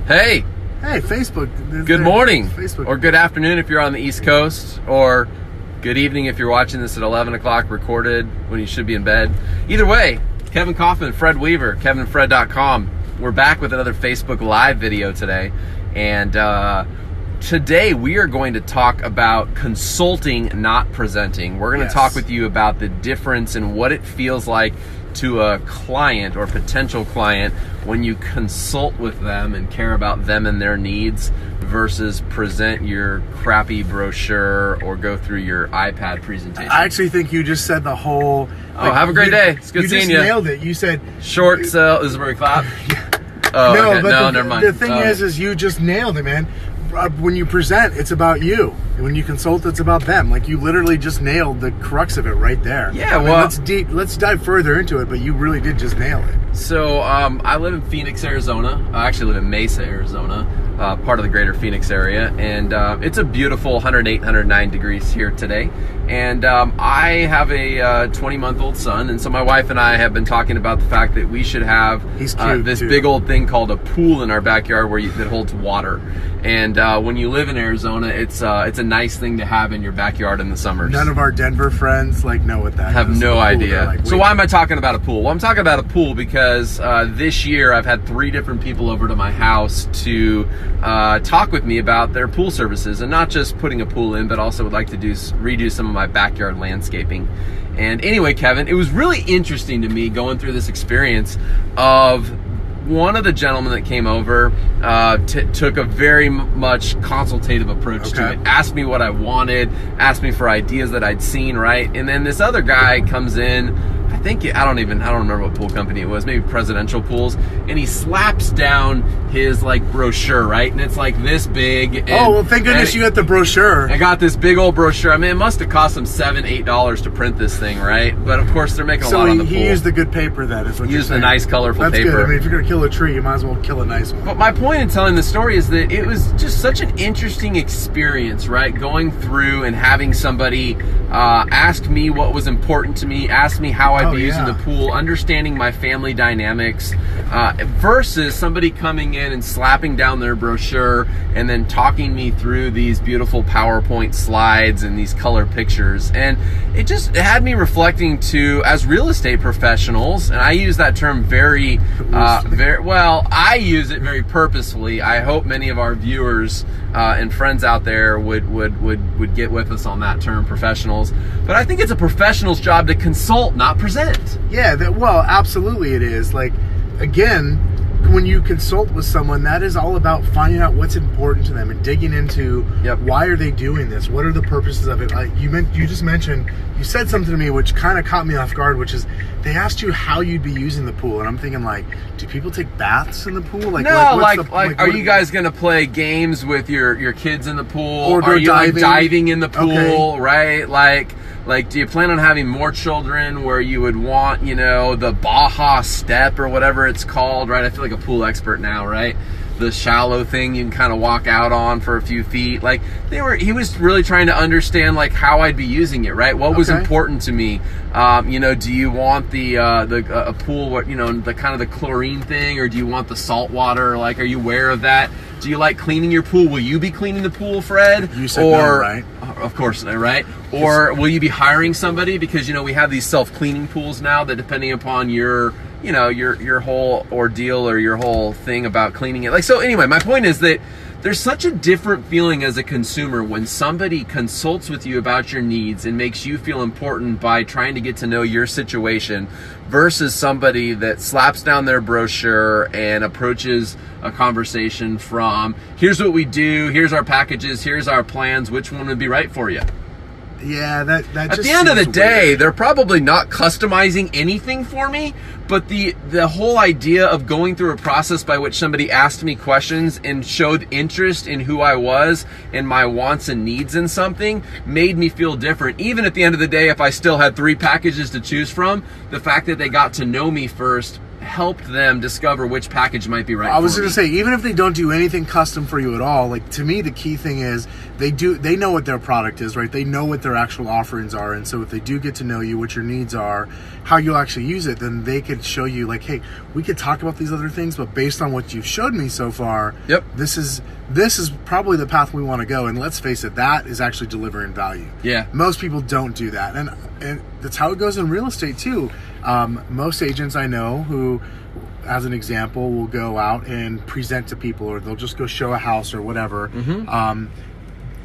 Hey, Facebook. good morning, Facebook. or good afternoon if you're on the East Coast, or good evening if you're watching this at 11 o'clock recorded when you should be in bed. Either way, Kevin Kaufman, Fred Weaver, kevinfred.com. We're back with another Facebook Live video today, and today we are going to talk about consulting, not presenting. We're going to talk with you about the difference in what it feels like to a client or potential client when you consult with them and care about them and their needs versus present your crappy brochure or go through your iPad presentation. I actually think you just said the whole... have a great day. It's good seeing you. You just nailed it. You said... Short sell. This is where we clap? Oh, no, okay. but Never mind. The thing is you just nailed it, man. When you present, it's about you. When you consult, it's about them. Like, you literally just nailed the crux of it right there. Yeah, let's dive further into it, but you really did just nail it. So, I live in Phoenix, Arizona. I actually live in Mesa, Arizona, part of the greater Phoenix area. And it's a beautiful 108, 109 degrees here today. And I have a 20-month-old son. And so my wife and I have been talking about the fact that we should have this big old thing called a pool in our backyard that holds water. And when you live in Arizona, it's a nice thing to have in your backyard in the summers. None of our Denver friends know what that is. Have no idea. So why am I talking about a pool? Well, I'm talking about a pool because this year I've had 3 different people over to my house to talk with me about their pool services, and not just putting a pool in, but also would like to redo some of my backyard landscaping. And anyway, Kevin, it was really interesting to me going through this experience of one of the gentlemen that came over took a very much consultative approach to it. Asked me what I wanted, asked me for ideas that I'd seen, right? And then this other guy comes in, I don't remember what pool company it was, maybe Presidential Pools, and he slaps down his brochure, right? And it's like this big. And, oh, well, thank goodness you got the brochure. I got this big old brochure. I mean, it must have cost him $7, $8 to print this thing, right? But of course, they're making a lot on the pool. He used the good paper, then, is what you're saying. Used the nice, colorful paper. That's good. I mean, if you're going to kill a tree, you might as well kill a nice one. But my point in telling the story is that it was just such an interesting experience, right? Going through and having somebody ask me what was important to me, ask me how I'd be using the pool, understanding my family dynamics, versus somebody coming in and slapping down their brochure and then talking me through these beautiful PowerPoint slides and these color pictures. And it had me reflecting too, as real estate professionals, and I use that term very well, I use it very purposefully. I hope many of our viewers and friends out there would get with us on that term, professionals. But I think it's a professional's job to consult, not present. Yeah, well, absolutely it is. Again, when you consult with someone, that is all about finding out what's important to them and digging into why are they doing this? What are the purposes of it? You just mentioned, you said something to me which kind of caught me off guard, which is they asked you how you'd be using the pool, and I'm thinking do people take baths in the pool? Are you guys going to play games with your kids in the pool? Or are you diving in the pool, right? Do you plan on having more children where you would want, the Baja step or whatever it's called, right? I feel like a pool expert now, right? The shallow thing you can kind of walk out on for a few feet. He was really trying to understand how I'd be using it, right? What was important to me? Do you want a pool, the kind of the chlorine thing, or do you want the salt water? Are you aware of that? Do you like cleaning your pool? Will you be cleaning the pool, Fred? You said no, right? Of course, right? Or will you be hiring somebody? Because, we have these self-cleaning pools now that, depending upon your whole ordeal or your whole thing about cleaning it. So anyway, my point is that there's such a different feeling as a consumer when somebody consults with you about your needs and makes you feel important by trying to get to know your situation versus somebody that slaps down their brochure and approaches a conversation from, here's what we do, here's our packages, here's our plans, which one would be right for you? Yeah, that at the end of the day, they're probably not customizing anything for me, but the whole idea of going through a process by which somebody asked me questions and showed interest in who I was and my wants and needs in something made me feel different. Even at the end of the day, if I still had 3 packages to choose from, the fact that they got to know me first helped them discover which package might be right. I was going to say, even if they don't do anything custom for you at all, like, to me, the key thing is they know what their product is, right? They know what their actual offerings are. And so if they do get to know you, what your needs are, how you'll actually use it, then they could show you, like, hey, we could talk about these other things, but based on what you've showed me so far, this is probably the path we want to go. And let's face it, that is actually delivering value. Yeah. Most people don't do that. And that's how it goes in real estate too. Most agents I know who, as an example, will go out and present to people, or they'll just go show a house or whatever.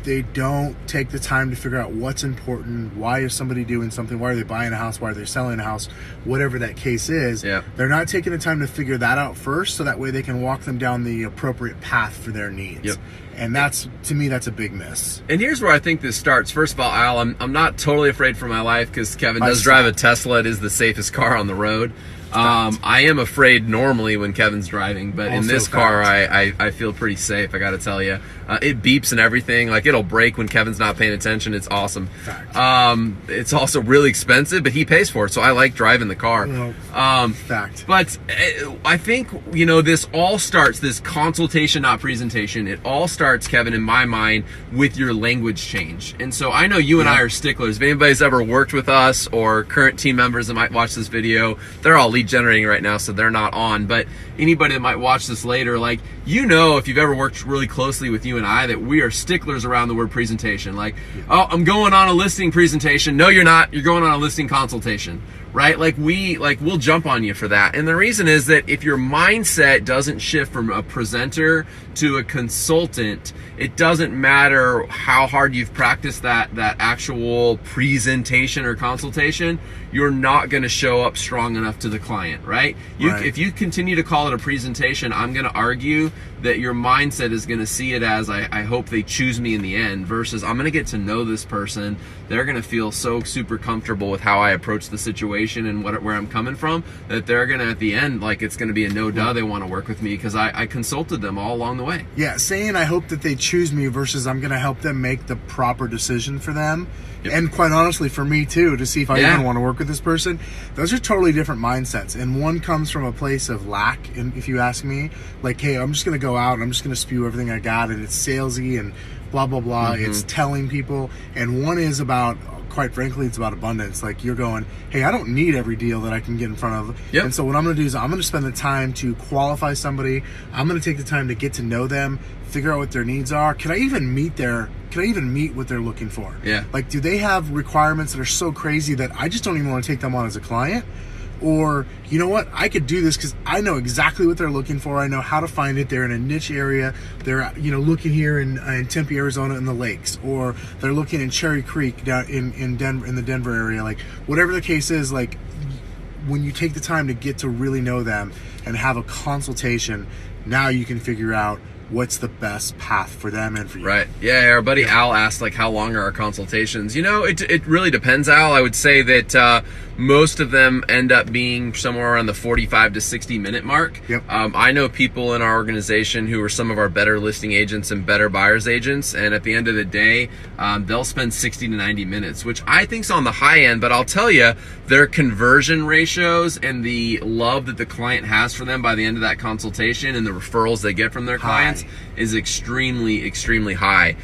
They don't take the time to figure out what's important. Why is somebody doing something? Why are they buying a house? Why are they selling a house? Whatever that case is, they're not taking the time to figure that out first, so that way they can walk them down the appropriate path for their needs. And that's, to me, that's a big miss. And here's where I think this starts. First of all, Al, I'm not totally afraid for my life, because Kevin does drive a Tesla. It is the safest car on the road. I am afraid normally when Kevin's driving, but in this car, I feel pretty safe, I got to tell you. It beeps and everything. Like, it'll brake when Kevin's not paying attention. It's awesome. It's also really expensive, but he pays for it, so I like driving the car. But I think, you know, this all starts, this consultation, not presentation, it all starts, Kevin, in my mind, with your language change. And so I know you and I are sticklers. If anybody's ever worked with us, or current team members that might watch this video, they're all lead generating right now, so they're not on, but anybody that might watch this later, like, you know, if you've ever worked really closely with you and I, that we are sticklers around the word presentation. Like, oh, I'm going on a listing presentation. No, you're not. You're going on a listing consultation, right? Like, we'll jump on you for that. And the reason is that if your mindset doesn't shift from a presenter to a consultant, it doesn't matter how hard you've practiced that actual presentation or consultation, you're not going to show up strong enough to the client, right? If you continue to call it a presentation, I'm going to argue that your mindset is going to see it as, I hope they choose me in the end, versus I'm going to get to know this person. They're going to feel so super comfortable with how I approach the situation and where I'm coming from, that they're going to, at the end, like, it's going to be a no-duh, they want to work with me because I consulted them all along the way. Yeah, saying I hope that they choose me versus I'm going to help them make the proper decision for them. And quite honestly, for me too, to see if I even want to work with this person, those are totally different mindsets. And one comes from a place of lack, and if you ask me, like, hey, I'm just going to go out and I'm just going to spew everything I got, and it's salesy and blah, blah, blah. It's telling people. And one is about, quite frankly, it's about abundance. Like, you're going, hey, I don't need every deal that I can get in front of. And so what I'm going to do is I'm going to spend the time to qualify somebody. I'm going to take the time to get to know them, figure out what their needs are. Can I even meet what they're looking for? Like, do they have requirements that are so crazy that I just don't even want to take them on as a client? Or, you know what, I could do this because I know exactly what they're looking for. I know how to find it. They're in a niche area. They're, you know, looking here in Tempe, Arizona, in the lakes, or they're looking in Cherry Creek down in Denver, in the Denver area. Like, whatever the case is, like, when you take the time to get to really know them and have a consultation, now you can figure out what's the best path for them and for you. Right. Yeah, our buddy Al asked, like, how long are our consultations? You know, it really depends, Al. I would say that most of them end up being somewhere around the 45 to 60 minute mark. I know people in our organization who are some of our better listing agents and better buyers agents, and at the end of the day, they'll spend 60 to 90 minutes, which I think's on the high end, but I'll tell you, their conversion ratios and the love that the client has for them by the end of that consultation and the referrals they get from their clients is extremely, extremely high.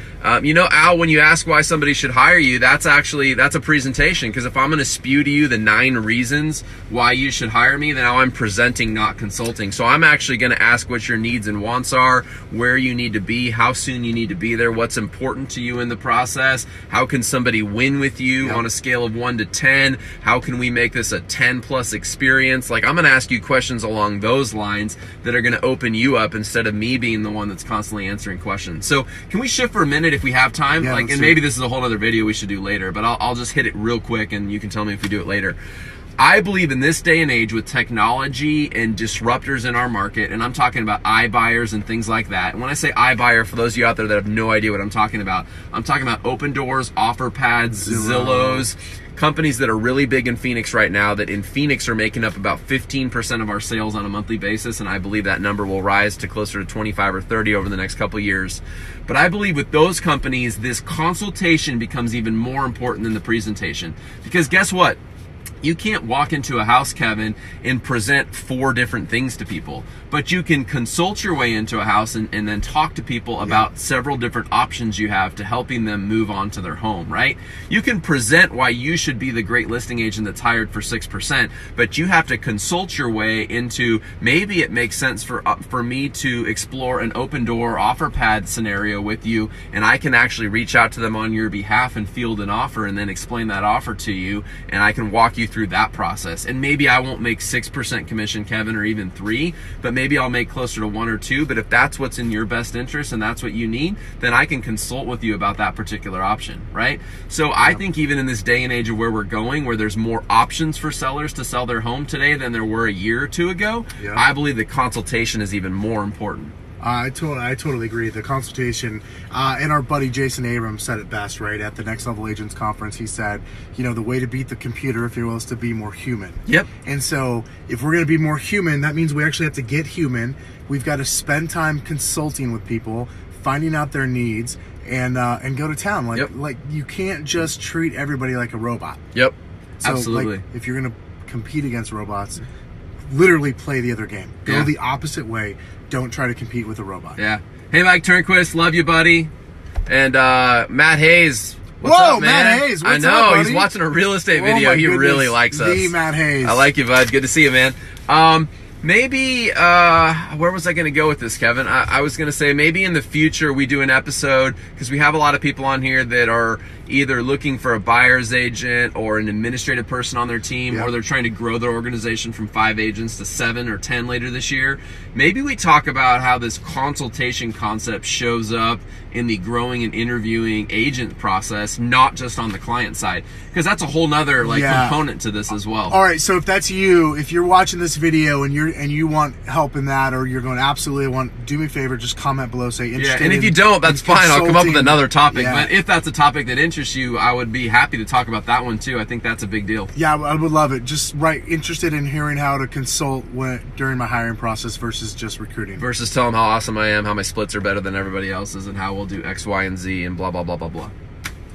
You know, Al, when you ask why somebody should hire you, that's a presentation, because if I'm going to spew to you the 9 reasons why you should hire me, then now I'm presenting, not consulting. So I'm actually going to ask what your needs and wants are, where you need to be, how soon you need to be there, what's important to you in the process, how can somebody win with you on a scale of 1 to 10, how can we make this a 10 plus experience. Like, I'm going to ask you questions along those lines that are going to open you up instead of me being the one that's constantly answering questions. So can we shift for a minute if we have time? And maybe this is a whole other video we should do later, but I'll just hit it real quick and you can tell me if we do it later. I believe in this day and age with technology and disruptors in our market, and I'm talking about iBuyers and things like that. And when I say iBuyer, for those of you out there that have no idea what I'm talking about Open Doors, OfferPads, Zillows, companies that are really big in Phoenix right now, that in Phoenix are making up about 15% of our sales on a monthly basis, and I believe that number will rise to closer to 25 or 30 over the next couple of years. But I believe with those companies, this consultation becomes even more important than the presentation. Because guess what? You can't walk into a house, Kevin, and present 4 different things to people, but you can consult your way into a house and then talk to people about several different options you have to helping them move on to their home, right? You can present why you should be the great listing agent that's hired for 6%, but you have to consult your way into, maybe it makes sense for me to explore an open door offer pad scenario with you, and I can actually reach out to them on your behalf and field an offer and then explain that offer to you, and I can walk you through that process. And maybe I won't make 6% commission, Kevin, or even 3, but maybe I'll make closer to 1 or 2. But if that's what's in your best interest and that's what you need, then I can consult with you about that particular option, right? So I think even in this day and age of where we're going, where there's more options for sellers to sell their home today than there were a year or 2 ago, I believe the consultation is even more important. I totally agree. The consultation, and our buddy Jason Abrams said it best, right? At the Next Level Agents Conference, he said, you know, the way to beat the computer, if you will, is to be more human. Yep. And so if we're going to be more human, that means we actually have to get human. We've got to spend time consulting with people, finding out their needs, and go to town. Like you can't just treat everybody like a robot. Yep. So, absolutely. Like, if you're going to compete against robots, literally play the other game. Go the opposite way. Don't try to compete with a robot. Yeah. Hey, Mike Turnquist, love you, buddy. And Matt Hayes. What's up, man? Matt Hayes. What's I know, up, buddy? he's watching a real estate video. He really likes us. The Matt Hayes. I like you, bud. Good to see you, man. Maybe, where was I going to go with this, Kevin? I was going to say maybe in the future we do an episode, because we have a lot of people on here that are either looking for a buyer's agent or an administrative person on their team, or they're trying to grow their organization from 5 agents to 7 or 10 later this year. Maybe we talk about how this consultation concept shows up in the growing and interviewing agent process, not just on the client side, because that's a whole nother component to this as well. All right, so if that's you, if you're watching this video and you want help in that, or you're going absolutely do me a favor, just comment below, say interested. And if you don't, that's fine. I'll come up with another topic. But if that's a topic that interests you, I would be happy to talk about that one too. I think that's a big deal. Yeah, I would love it. Just interested in hearing how to consult during my hiring process versus just recruiting. Versus tell them how awesome I am, how my splits are better than everybody else's, and how we'll do X, Y, and Z, and blah, blah, blah, blah, blah.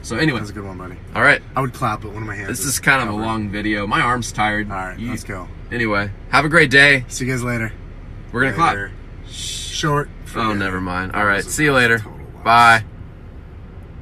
So anyway. That's a good one, buddy. All right. I would clap, but one of my hands This is kind of a long video. My arm's tired. All right, let's go. Anyway, have a great day. See you guys later. We're going to clap. Short. Oh, never mind. All right. See you later. Bye.